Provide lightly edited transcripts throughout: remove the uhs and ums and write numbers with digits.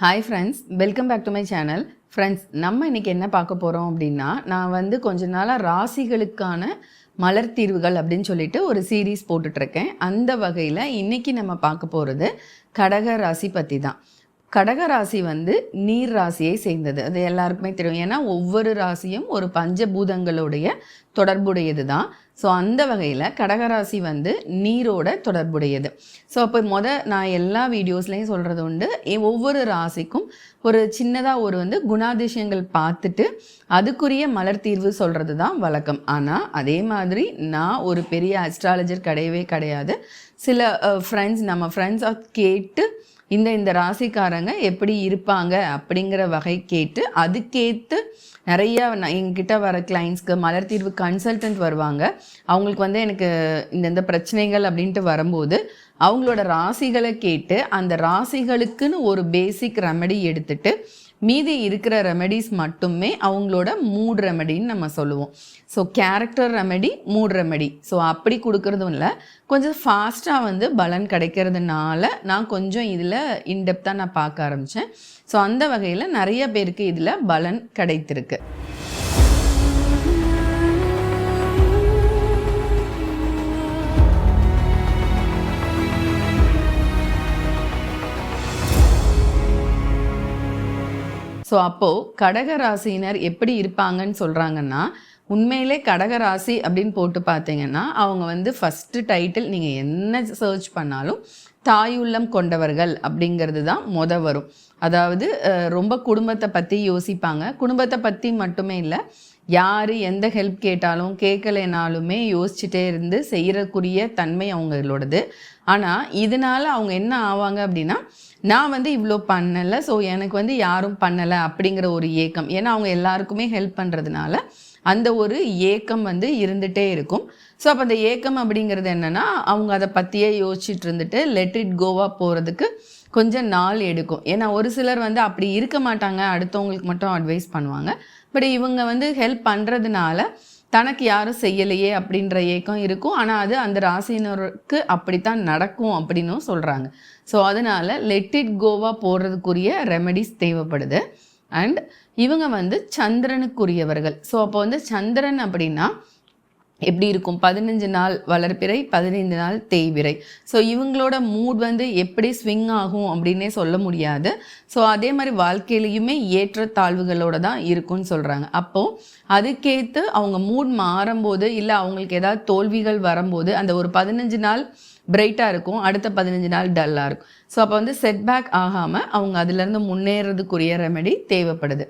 Hi friends, welcome back to my channel. Friends, நம்ம இன்றைக்கி என்ன பார்க்க போகிறோம் அப்படின்னா, நான் கொஞ்ச நாளாக ராசிகளுக்கான மலர் தீர்வுகள் அப்படின்னு சொல்லிட்டு ஒரு சீரீஸ் போட்டுட்ருக்கேன். அந்த வகையில் இன்றைக்கி நம்ம பார்க்க போகிறது கடக ராசி பற்றி தான். கடக ராசி நீர் ராசியை சேர்ந்தது. அது எல்லாருக்குமே தெரியும். ஏன்னா ஒவ்வொரு ராசியும் ஒரு பஞ்சபூதங்களுடைய தொடர்புடையது தான். ஸோ அந்த வகையில் கடகராசி நீரோட தொடர்புடையது. ஸோ அப்போ நான் எல்லா வீடியோஸ்லேயும் சொல்கிறது உண்டு, ஒவ்வொரு ராசிக்கும் ஒரு சின்னதாக ஒரு குணாதிசயங்கள் பார்த்துட்டு அதுக்குரிய மலர் தீர்வு சொல்கிறது தான் வழக்கம். ஆனால் அதே மாதிரி நான் ஒரு பெரிய அஸ்ட்ராலஜர் கிடையவே கிடையாது. சில நம்ம ஃப்ரெண்ட்ஸாக கேட்டு இந்த ராசிக்காரங்க எப்படி இருப்பாங்க அப்படிங்கிற வகை கேட்டு அதுக்கேற்று நிறையா எங்கிட்ட வர கிளைண்ட்ஸ்க்கு மலர் தீர்வு கன்சல்டன்ட் வருவாங்க. அவங்களுக்கு எனக்கு இந்த பிரச்சனைகள் அப்படின்ட்டு வரும்போது அவங்களோட ராசிகளை கேட்டு அந்த ராசிகளுக்குன்னு ஒரு பேசிக் ரெமெடி எடுத்துட்டு மீதி இருக்கிற ரெமெடிஸ் மட்டுமே அவங்களோட மூட் ரெமெடின்னு நம்ம சொல்லுவோம். So character remedy, mood remedy, so அப்படி கொடுக்குறதும் இல்லை. கொஞ்சம் ஃபாஸ்ட்டாக பலன் கிடைக்கிறதுனால நான் கொஞ்சம் இதில் இன்டெப்த்தாக நான் பார்க்க ஆரம்பித்தேன். ஸோ அந்த வகையில் நிறைய பேருக்கு இதில் பலன் கிடைத்திருக்கு. ஸோ அப்போது கடகராசினர் எப்படி இருப்பாங்கன்னு சொல்கிறாங்கன்னா, உண்மையிலே கடகராசி அப்படின்னு போட்டு பார்த்தீங்கன்னா அவங்க ஃபஸ்ட்டு டைட்டில் நீங்கள் என்ன சர்ச் பண்ணாலும் தாயுள்ளம் கொண்டவர்கள் அப்படிங்கிறது தான் வரும். அதாவது ரொம்ப குடும்பத்தை பற்றி யோசிப்பாங்க. குடும்பத்தை பற்றி மட்டுமே இல்லை, யார் எந்த ஹெல்ப் கேட்டாலும் கேட்கலைனாலுமே யோசிச்சுட்டே இருந்து செய்கிறக்குரிய தன்மை அவங்களோடது. ஆனால் இதனால் அவங்க என்ன ஆவாங்க அப்படின்னா, நான் இவ்வளோ பண்ணலை, ஸோ எனக்கு யாரும் பண்ணலை அப்படிங்கிற ஒரு ஏக்கம். ஏன்னா அவங்க எல்லாருக்குமே ஹெல்ப் பண்ணுறதுனால அந்த ஒரு ஏக்கம் இருந்துகிட்டே இருக்கும். ஸோ அப்போ அந்த ஏக்கம் அப்படிங்கிறது என்னென்னா, அவங்க அதை பற்றியே யோசிச்சுட்டு இருந்துட்டு லெட் இட் கோவாக போகிறதுக்கு கொஞ்சம் நாள் எடுக்கும். ஏன்னா ஒரு சிலர் அப்படி இருக்க மாட்டாங்க, அடுத்தவங்களுக்கு மட்டும் அட்வைஸ் பண்ணுவாங்க. பட் இவங்க ஹெல்ப் பண்ணுறதுனால தனக்கு யாரும் செய்யலையே அப்படின்ற ஏக்கம் இருக்கும். ஆனால் அது அந்த ராசினருக்கு அப்படித்தான் நடக்கும் அப்படின்னும் சொல்கிறாங்க. ஸோ அதனால் லெட் இட் கோவாக போடுறதுக்குரிய ரெமெடிஸ் தேவைப்படுது. அண்ட் இவங்க சந்திரனுக்குரியவர்கள். ஸோ அப்போ சந்திரன் அப்படின்னா எப்படி இருக்கும், 15 நாள் வளர்பிறை, 15 நாள் தேய்பிறை. ஸோ இவங்களோட மூட் எப்படி ஸ்விங் ஆகும் அப்படின்னே சொல்ல முடியாது. ஸோ அதே மாதிரி வாழ்க்கையிலையுமே ஏற்ற தாழ்வுகளோடு தான் இருக்கும்னு சொல்கிறாங்க. அப்போது அதுக்கேற்று அவங்க மூட் மாறும்போது இல்லை அவங்களுக்கு ஏதாவது தோல்விகள் வரும்போது அந்த ஒரு 15 நாள் பிரைட்டாக இருக்கும், அடுத்த 15 நாள் டல்லாக இருக்கும். ஸோ அப்போ செட்பேக் ஆகாமல் அவங்க அதுலேருந்து முன்னேறதுக்குரிய ரெமெடி தேவைப்படுது.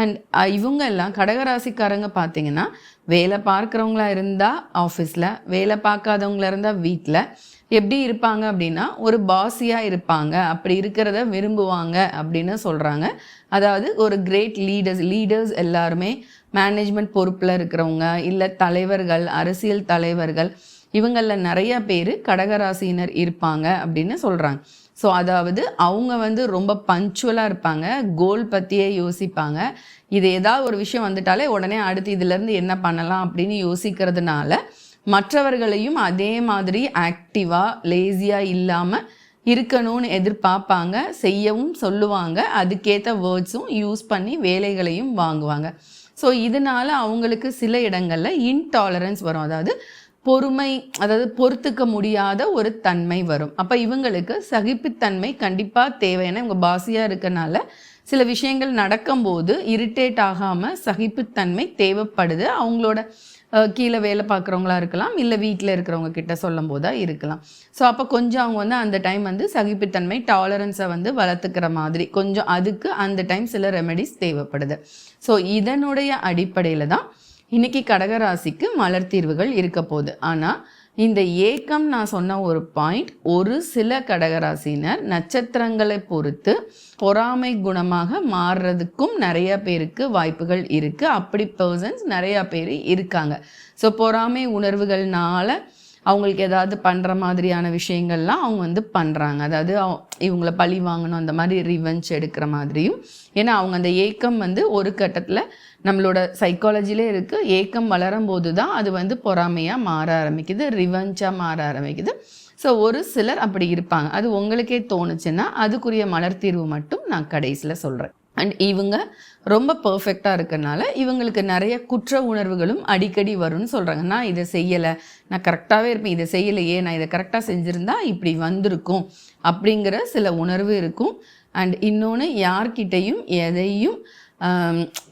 அண்ட் இவங்க எல்லாம் கடகராசிக்காரங்க பார்த்திங்கன்னா வேலை பார்க்குறவங்களா இருந்தால் ஆஃபீஸில், வேலை பார்க்காதவங்களா இருந்தால் வீட்டில் எப்படி இருப்பாங்க அப்படின்னா ஒரு பாஸியாக இருப்பாங்க. அப்படி இருக்கிறத விரும்புவாங்க அப்படின்னு சொல்கிறாங்க. அதாவது ஒரு கிரேட் லீடர்ஸ் எல்லாருமே மேனேஜ்மெண்ட் பொறுப்பில் இருக்கிறவங்க இல்லை தலைவர்கள், அரசியல் தலைவர்கள், இவங்களில் நிறைய பேர் கடகராசினர் இருப்பாங்க அப்படின்னு சொல்கிறாங்க. ஸோ அதாவது அவங்க ரொம்ப பஞ்சுவலாக இருப்பாங்க, கோல் பற்றியே யோசிப்பாங்க. இது ஏதாவது ஒரு விஷயம் வந்துட்டாலே உடனே அடுத்து இதிலேருந்து என்ன பண்ணலாம் அப்படின்னு யோசிக்கிறதுனால மற்றவர்களையும் அதே மாதிரி ஆக்டிவாக லேசியாக இல்லாமல் இருக்கணும்னு எதிர்பார்ப்பாங்க, செய்யவும் சொல்லுவாங்க, அதுக்கேற்ற வேர்ட்ஸும் யூஸ் பண்ணி வேலைகளையும் வாங்குவாங்க. ஸோ இதனால் அவங்களுக்கு சில இடங்களில் இன்டாலரன்ஸ் வரும். அதாவது பொறுத்துக்க முடியாத ஒரு தன்மை வரும். அப்போ இவங்களுக்கு சகிப்புத்தன்மை கண்டிப்பாக தேவை. ஏன்னா இவங்க பாசியாக இருக்கனால சில விஷயங்கள் நடக்கும்போது இரிட்டேட் ஆகாமல் சகிப்புத்தன்மை தேவைப்படுது. அவங்களோட கீழே வேலை பார்க்குறவங்களா இருக்கலாம், இல்லை வீட்டில் இருக்கிறவங்க கிட்ட சொல்லும் போதாக இருக்கலாம். ஸோ அப்போ கொஞ்சம் அவங்க அந்த டைம் சகிப்புத்தன்மை டாலரன்ஸை வளர்த்துக்கிற மாதிரி கொஞ்சம் அதுக்கு அந்த டைம் சில ரெமெடிஸ் தேவைப்படுது. ஸோ இதனுடைய அடிப்படையில் தான் இன்றைக்கி கடகராசிக்கு மலர் தீர்வுகள் இருக்க போகுது. ஆனால் இந்த ஏக்கம் நான் சொன்ன ஒரு பாயிண்ட், ஒரு சில கடகராசினர் நட்சத்திரங்களை பொறுத்து பொறாமை குணமாக மாறுறதுக்கும் நிறைய பேருக்கு வாய்ப்புகள் இருக்குது. அப்படி பர்சன்ஸ் நிறையா பேர் இருக்காங்க. ஸோ பொறாமை உணர்வுகள்னால அவங்களுக்கு ஏதாவது பண்ணுற மாதிரியான விஷயங்கள்லாம் அவங்க பண்ணுறாங்க. அதாவது இவங்கள பழி வாங்கணும், அந்த மாதிரி ரிவெஞ்ச் எடுக்கிற மாதிரியும். ஏன்னா அவங்க அந்த ஏக்கம் ஒரு கட்டத்தில் நம்மளோட சைக்காலஜிலே இருக்குது. ஏக்கம் வளரும் போது தான் அது பொறாமையாக மாற ஆரம்பிக்குது, ரிவெஞ்சாக மாற ஆரம்பிக்குது. ஸோ ஒரு சிலர் அப்படி இருப்பாங்க. அது உங்களுக்கே தோணுச்சுன்னா அதுக்குரிய மலர் தீர்வு மட்டும் நான் கடைசியில் சொல்கிறேன். அண்ட் இவங்க ரொம்ப பர்ஃபெக்டாக இருக்கறனால இவங்களுக்கு நிறைய குற்ற உணர்வுகளும் அடிக்கடி வரும்னு சொல்கிறாங்க. நான் இதை செய்யலை, நான் கரெக்டாகவே இருப்பேன், இதை செய்யலையே, நான் இதை கரெக்டாக செஞ்சுருந்தா இப்படி வந்திருக்கும் அப்படிங்கிற சில உணர்வு இருக்கும். அண்ட் இன்னொன்று, யார்கிட்டையும் எதையும்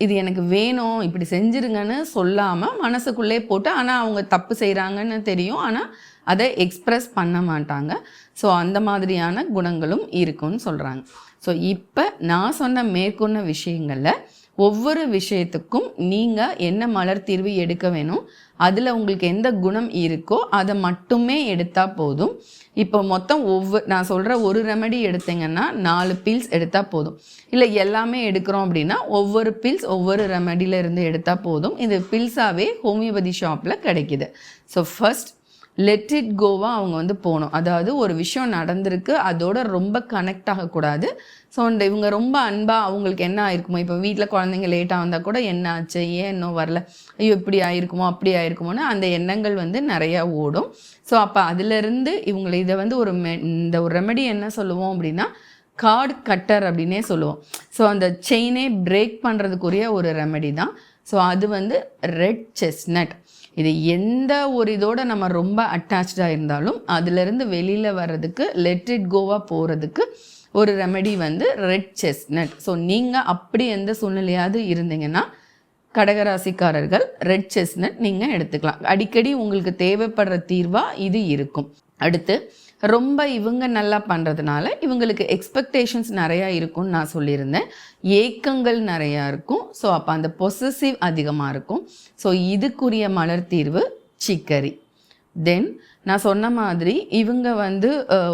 இது எனக்கு வேணும் இப்படி செஞ்சுருங்கன்னு சொல்லாமல் மனசுக்குள்ளே போட்டு, ஆனால் அவங்க தப்பு செய்கிறாங்கன்னு தெரியும், ஆனால் அதை எக்ஸ்ப்ரெஸ் பண்ண மாட்டாங்க. ஸோ அந்த மாதிரியான குணங்களும் இருக்குன்னு சொல்கிறாங்க. ஸோ இப்போ நான் சொன்ன மேற்கொண்ட விஷயங்களில் ஒவ்வொரு விஷயத்துக்கும் நீங்கள் என்ன மலர் தீர்வு எடுக்க வேணும், அதில் உங்களுக்கு எந்த குணம் இருக்கோ அதை மட்டுமே எடுத்தால் போதும். இப்போ மொத்தம் நான் சொல்கிற ஒரு ரெமெடி எடுத்தீங்கன்னா 4 பீல்ஸ் எடுத்தால் போதும். இல்லை எல்லாமே எடுக்கிறோம் அப்படின்னா ஒவ்வொரு பீல்ஸ் ஒவ்வொரு ரெமெடியில் இருந்து எடுத்தால் போதும். இது பில்ஸாகவே ஹோமியோபதி ஷாப்பில் கிடைக்கிது. ஸோ ஃபர்ஸ்ட் லெட் இட் கோவாக அவங்க போகணும். அதாவது ஒரு விஷயம் நடந்திருக்கு, அதோட ரொம்ப கனெக்ட் ஆகக்கூடாது. ஸோ இவங்க ரொம்ப அன்பாக அவங்களுக்கு என்ன ஆயிருக்குமோ, இப்போ வீட்டில் குழந்தைங்க லேட்டாக வந்தால் கூட என்ன ஆச்சு, ஏன் இன்னும் வரல, ஐயோ இப்படி ஆயிருக்குமோ அப்படி ஆயிருக்குமோன்னு அந்த எண்ணங்கள் நிறையா ஓடும். ஸோ அப்போ அதிலிருந்து இவங்களை இதை இந்த ஒரு ரெமெடி என்ன சொல்லுவோம் அப்படின்னா கார்டு கட்டர் அப்படின்னே சொல்லுவோம். ஸோ அந்த செயினே பிரேக் பண்ணுறதுக்குரிய ஒரு ரெமெடி தான். ஸோ அது ரெட் செஸ்னட். இது எந்த ஒரு இதோட நம்ம ரொம்ப அட்டாச்சாக இருந்தாலும் அதிலிருந்து வெளியில் வர்றதுக்கு, லெட் இட் கோவாக போகிறதுக்கு ஒரு ரெமெடி ரெட் செஸ்னட். ஸோ நீங்கள் அப்படி எந்த சூழ்நிலையாவது இருந்தீங்கன்னா கடகராசிக்காரர்கள் ரெட் செஸ்னட் நீங்கள் எடுத்துக்கலாம். அடிக்கடி உங்களுக்கு தேவைப்படுற தீர்வாக இது இருக்கும். அடுத்து ரொம்ப இவங்க நல்லா பண்ணுறதுனால இவங்களுக்கு எக்ஸ்பெக்டேஷன்ஸ் நிறையா இருக்கும்னு நான் சொல்லியிருந்தேன். ஏக்கங்கள் நிறையா இருக்கும். ஸோ அப்போ அந்த பொசசிவ் அதிகமாக இருக்கும். ஸோ இதுக்குரிய மலர் தீர்வு சிக்கரி. தென் நான் சொன்ன மாதிரி இவங்க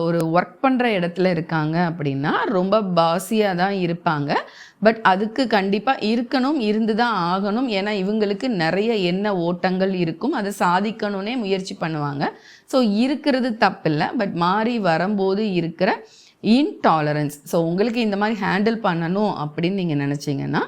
ஒரு ஒர்க் பண்ணுற இடத்துல இருக்காங்க அப்படின்னா ரொம்ப பாசியாக தான் இருப்பாங்க. பட் அதுக்கு கண்டிப்பாக இருக்கணும், இருந்து தான் ஆகணும். ஏன்னா இவங்களுக்கு நிறைய எண்ண ஓட்டங்கள் இருக்கும், அதை சாதிக்கணும்னே முயற்சி பண்ணுவாங்க. ஸோ இருக்கிறது தப்பில்லை, பட் மாறி வரும்போது இருக்கிற இன்டாலரன்ஸ். ஸோ உங்களுக்கு இந்த மாதிரி ஹேண்டில் பண்ணணும் அப்படின்னு நீங்கள் நினச்சிங்கன்னா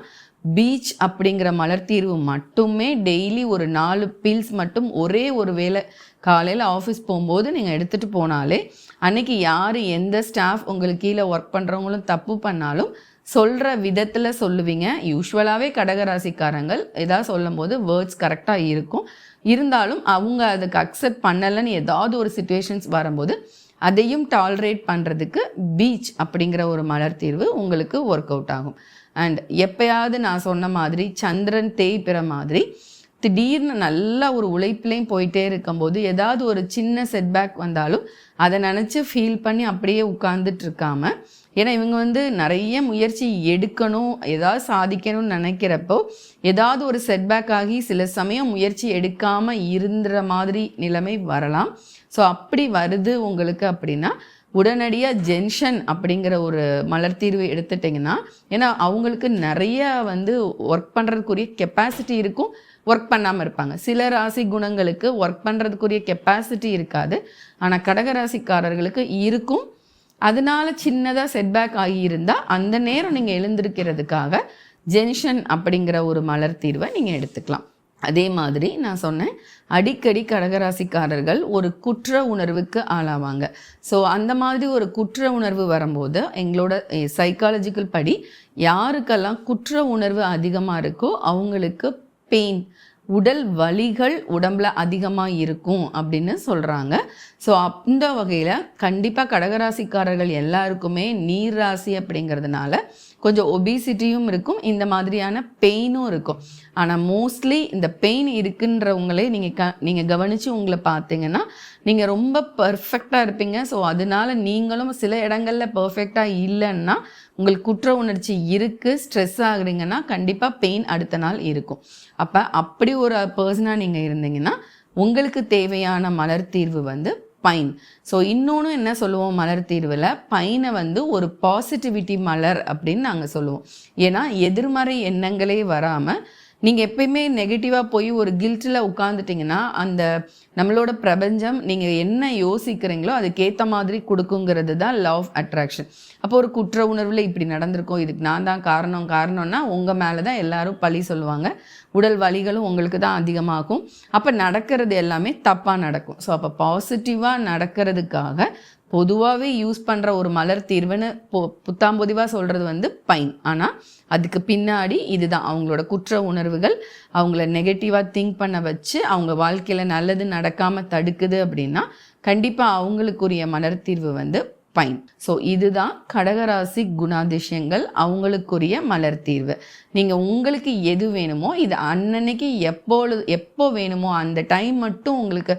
பீச் அப்படிங்கிற மலர் தீர்வு மட்டுமே டெய்லி ஒரு 4 பீல்ஸ் மட்டும் ஒரே ஒரு வேளை காலையில் ஆஃபீஸ் போகும்போது நீங்கள் எடுத்துகிட்டு போனாலே, அன்றைக்கி யார் எந்த ஸ்டாஃப் உங்களுக்கு கீழே ஒர்க் பண்ணுறவங்களும் தப்பு பண்ணாலும் சொல்கிற விதத்தில் சொல்லுவீங்க. யூஸ்வலாகவே கடகராசிக்காரங்கள் ஏதாவது சொல்லும் போது வேர்ட்ஸ் கரெக்டாக இருக்கும். இருந்தாலும் அவங்க அதுக்கு அக்செப்ட் பண்ணலைன்னு ஏதாவது ஒரு சிச்சுவேஷன்ஸ் வரும்போது அதையும் டாலரேட் பண்ணுறதுக்கு பீச் அப்படிங்கிற ஒரு மலர் தீர்வு உங்களுக்கு ஒர்க் அவுட் ஆகும். அண்ட் எப்பயாவது நான் சொன்ன மாதிரி சந்திரன் தேய்பிற மாதிரி திடீர்னு நல்லா ஒரு உழைப்புலையும் போயிட்டே இருக்கும்போது ஏதாவது ஒரு சின்ன செட்பேக் வந்தாலும் அதை நினச்சி ஃபீல் பண்ணி அப்படியே உட்கார்ந்துட்டு இருக்காம, ஏன்னா இவங்க நிறைய முயற்சி எடுக்கணும், ஏதாவது சாதிக்கணும்னு நினைக்கிறப்போ ஏதாவது ஒரு செட்பேக் ஆகி சில சமயம் முயற்சி எடுக்காமல் இருந்துற மாதிரி நிலைமை வரலாம். ஸோ அப்படி வருது உங்களுக்கு அப்படின்னா உடனடியாக ஜென்ஷன் அப்படிங்கிற ஒரு மலர் தீர்வு எடுத்துட்டிங்கன்னா, ஏன்னா அவங்களுக்கு நிறைய ஒர்க் பண்ணுறதுக்குரிய கெப்பாசிட்டி இருக்கும், ஒர்க் பண்ணாமல் இருப்பாங்க. சில ராசி குணங்களுக்கு ஒர்க் பண்ணுறதுக்குரிய கெப்பாசிட்டி இருக்காது, ஆனால் கடகராசிக்காரர்களுக்கு இருக்கும். அதனால சின்னதாக செட்பேக் ஆகியிருந்தால் அந்த நேரம் நீங்கள் எழுந்திருக்கிறதுக்காக ஜென்ஷன் அப்படிங்கிற ஒரு மலர் தீர்வை நீங்கள் எடுத்துக்கலாம். அதே மாதிரி நான் சொன்னேன், அடிக்கடி கடகராசிக்காரர்கள் ஒரு குற்ற உணர்வுக்கு ஆளாவாங்க. ஸோ அந்த மாதிரி ஒரு குற்ற உணர்வு வரும்போது எங்களோட சைக்காலஜிக்கல் படி யாருக்கெல்லாம் குற்ற உணர்வு அதிகமாக இருக்கோ அவங்களுக்கு பெயின், உடல் வலிகள் உடம்புல அதிகமாக இருக்கும் அப்படின்னு சொல்கிறாங்க. ஸோ அந்த வகையில் கண்டிப்பாக கடகராசிக்காரர்கள் எல்லாருக்குமே நீர் ராசி அப்படிங்கிறதுனால கொஞ்சம் ஒபிசிட்டியும் இருக்கும், இந்த மாதிரியான பெயினும் இருக்கும். ஆனால் மோஸ்ட்லி இந்த பெயின் இருக்குன்றவங்களே நீங்கள் கவனித்து உங்களை பார்த்தீங்கன்னா நீங்கள் ரொம்ப பர்ஃபெக்டாக இருப்பீங்க. ஸோ அதனால நீங்களும் சில இடங்களில் பர்ஃபெக்டாக இல்லைன்னா உங்களுக்கு குற்ற உணர்ச்சி இருக்குது, ஸ்ட்ரெஸ் ஆகுறீங்கன்னா கண்டிப்பாக பெயின் அடுத்த நாள் இருக்கும். அப்படி ஒரு பர்சனாக நீங்கள் இருந்தீங்கன்னா உங்களுக்கு தேவையான மலர் தீர்வு பைன். ஸோ இன்னொன்று என்ன சொல்லுவோம் மலர் தீர்வில், பைனை ஒரு பாசிட்டிவிட்டி மலர் அப்படின்னு நாங்கள் சொல்லுவோம். ஏன்னா எதிர்மறை எண்ணங்களே வராமல் நீங்கள் எப்பயுமே நெகட்டிவாக போய் ஒரு கில்ட்டில் உட்காந்துட்டிங்கன்னா அந்த நம்மளோட பிரபஞ்சம் நீங்கள் என்ன யோசிக்கிறீங்களோ அதுக்கேற்ற மாதிரி கொடுக்குங்கிறது தான் லா ஆஃப் அட்ராக்ஷன். அப்போ ஒரு குற்ற உணர்வில் இப்படி நடந்திருக்கோம், இதுக்கு நான் தான் காரணம்னா உங்கள் மேலே தான் எல்லாரும் பழி சொல்லுவாங்க. உடல் வலிகளும் உங்களுக்கு தான் அதிகமாகும். அப்போ நடக்கிறது எல்லாமே தப்பாக நடக்கும். ஸோ அப்போ பாசிட்டிவாக நடக்கிறதுக்காக பொதுவாகவே யூஸ் பண்ணுற ஒரு மலர் தீர்வுன்னு புத்தாம்பொதிவாக சொல்கிறது வந்து பைன். ஆனால் அதுக்கு பின்னாடி இதுதான் அவங்களோட குற்ற உணர்வுகள் அவங்கள நெகட்டிவாக திங்க் பண்ண வச்சு அவங்க வாழ்க்கையில் நல்லது நடக்காமல் தடுக்குது அப்படின்னா கண்டிப்பாக அவங்களுக்குரிய மலர் தீர்வு வந்து பைன். ஸோ இதுதான் கடகராசி குணாதிசயங்கள், அவங்களுக்குரிய மலர் தீர்வு. நீங்கள் உங்களுக்கு எது வேணுமோ இது அன்னன்னைக்கு எப்போ வேணுமோ அந்த டைம் மட்டும் உங்களுக்கு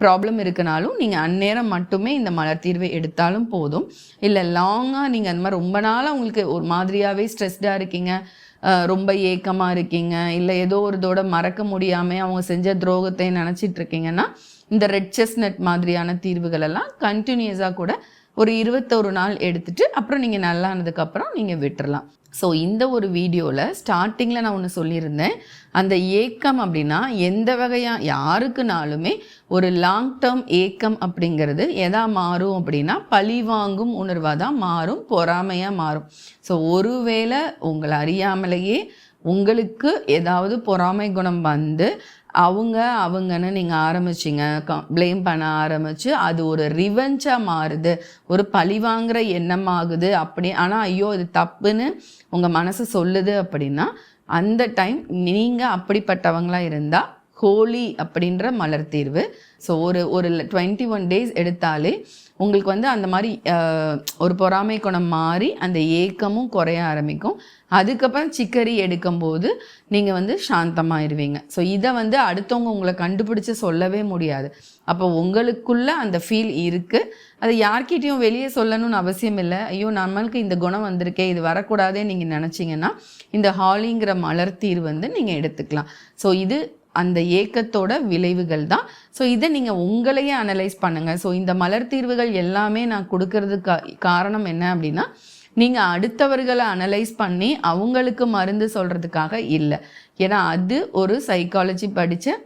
ப்ராப்ளம் இருக்குனாலும் நீங்கள் அந்நேரம் மட்டுமே இந்த மலர் தீர்வை எடுத்தாலும் போதும். இல்லை லாங்காக நீங்கள் அந்த மாதிரி ரொம்ப நாளாக உங்களுக்கு ஒரு மாதிரியாகவே ஸ்ட்ரெஸ்டாக இருக்கீங்க, ரொம்ப ஏக்கமாக இருக்கீங்க, இல்லை ஏதோ ஒரு இதோட மறக்க முடியாமல் அவங்க செஞ்ச துரோகத்தை நினச்சிட்டு இருக்கீங்கன்னா இந்த ரெட் செஸ்னட் மாதிரியான தீர்வுகள் எல்லாம் கண்டினியூஸாக கூட ஒரு 21 நாள் எடுத்துகிட்டு அப்புறம் நீங்கள் நல்லா ஆனதுக்கப்புறம் நீங்கள் விட்டுறலாம். ஸோ இந்த ஒரு வீடியோவில் ஸ்டார்டிங்கில் நான் ஒன்று சொல்லியிருந்தேன், அந்த ஏக்கம் அப்படின்னா எந்த வகையாக யாருக்குனாலுமே ஒரு லாங் டேர்ம் ஏக்கம் அப்படிங்கிறது எதா மாறும் அப்படின்னா பழி வாங்கும் உணர்வாக தான் மாறும், பொறாமையாக மாறும். ஸோ ஒருவேளை உங்களை அறியாமலேயே உங்களுக்கு ஏதாவது பொறாமை குணம் வந்து அவங்கன்னு நீங்கள் ஆரம்பிச்சிங்க ப்ளேம் பண்ண ஆரம்பித்து அது ஒரு ரிவெஞ்சாக மாறுது, ஒரு பழி வாங்குகிற எண்ணம் ஆகுது அப்படி. ஆனால் ஐயோ இது தப்புன்னு உங்கள் மனசு சொல்லுது அப்படின்னா அந்த டைம் நீங்கள் அப்படிப்பட்டவங்களாக இருந்தால் ஹோலி அப்படின்ற மலர் தீர்வு. ஸோ ஒரு 21 டேஸ் எடுத்தாலே உங்களுக்கு வந்து அந்த மாதிரி ஒரு பொறாமை குணம் மாறி அந்த ஏக்கமும் குறைய ஆரம்பிக்கும். அதுக்கப்புறம் சிக்கரி எடுக்கும்போது நீங்கள் வந்து சாந்தமாயிருவீங்க. ஸோ இதை வந்து அடுத்தவங்க உங்களை கண்டுபிடிச்சி சொல்லவே முடியாது. அப்போ உங்களுக்குள்ளே அந்த ஃபீல் இருக்குது, அதை யார்கிட்டையும் வெளியே சொல்லணும்னு அவசியம் இல்லை. ஐயோ நம்மளுக்கு இந்த குணம் வந்திருக்கே இது வரக்கூடாதே நீங்கள் நினச்சிங்கன்னா இந்த ஹாலிங்கிற மலர் தீர்வு வந்து நீங்கள் எடுத்துக்கலாம். ஸோ இது அந்த ஏக்கத்தோட விளைவுகள் தான். ஸோ இதை நீங்கள் உங்களையே அனலைஸ் பண்ணுங்கள். ஸோ இந்த மலர் தீர்வுகள் எல்லாமே நான் கொடுக்கறதுக்கு காரணம் என்ன அப்படின்னா நீங்கள் அடுத்தவர்களை அனலைஸ் பண்ணி அவங்களுக்கு மருந்து சொல்கிறதுக்காக இல்லை. ஏன்னா அது ஒரு சைக்காலஜி படித்த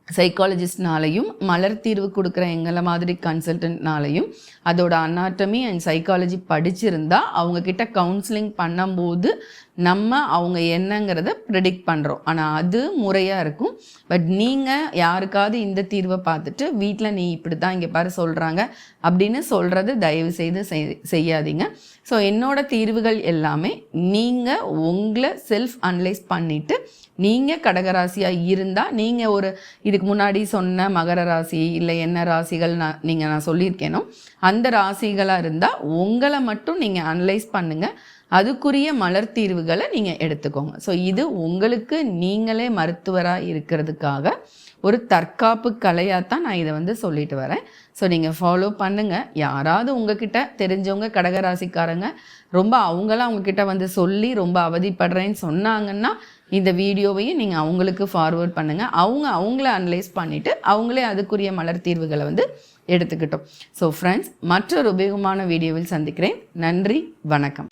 சைக்காலஜிஸ்ட்னாலையும் மலர் தீர்வு கொடுக்குற எங்களை மாதிரி கன்சல்டன்ட்னாலையும் அதோட அனாட்டமி அண்ட் சைக்காலஜி படிச்சிருந்தா அவங்கக்கிட்ட கவுன்சிலிங் பண்ணும்போது நம்ம அவங்க என்னங்கிறத ப்ரெடிக்ட் பண்ணுறோம். ஆனால் அது முறையாக இருக்கும். பட் நீங்கள் யாருக்காவது இந்த தீர்வை பார்த்துட்டு வீட்டில் நீ இப்படி தான் இங்கே பாரு சொல்கிறாங்க அப்படின்னு சொல்கிறது தயவு செய்து செய்யாதீங்க. ஸோ என்னோட தீர்வுகள் எல்லாமே நீங்கள் உங்களை செல்ஃப் அனலைஸ் பண்ணிவிட்டு நீங்கள் கடகராசியாக இருந்தால் நீங்கள் ஒரு இதுக்கு முன்னாடி சொன்ன மகர ராசி இல்லை என்ன ராசிகள் நான் சொல்லியிருக்கேனோ அந்த ராசிகளாக இருந்தால் உங்களை மட்டும் நீங்கள் அனலைஸ் பண்ணுங்கள், அதுக்குரிய மலர் தீர்வுகளை நீங்கள் எடுத்துக்கோங்க. ஸோ இது உங்களுக்கு நீங்களே மருத்துவராக இருக்கிறதுக்காக ஒரு தற்காப்பு கலையாக தான் நான் இதை வந்து சொல்லிட்டு வரேன். ஸோ நீங்கள் ஃபாலோ பண்ணுங்கள். யாராவது உங்ககிட்ட தெரிஞ்சவங்க கடகராசிக்காரங்க ரொம்ப அவங்களாம் அவங்கக்கிட்ட வந்து சொல்லி ரொம்ப அவதிப்படுறேன்னு சொன்னாங்கன்னா இந்த வீடியோவையும் நீங்கள் அவங்களுக்கு ஃபார்வர்ட் பண்ணுங்கள். அவங்கள அனலைஸ் பண்ணிவிட்டு அவங்களே அதுக்குரிய மலர் தீர்வுகளை வந்து எடுத்துக்கிட்டோம். ஸோ ஃப்ரெண்ட்ஸ், மற்றொரு உபயோகமான வீடியோவில் சந்திக்கிறேன். நன்றி, வணக்கம்.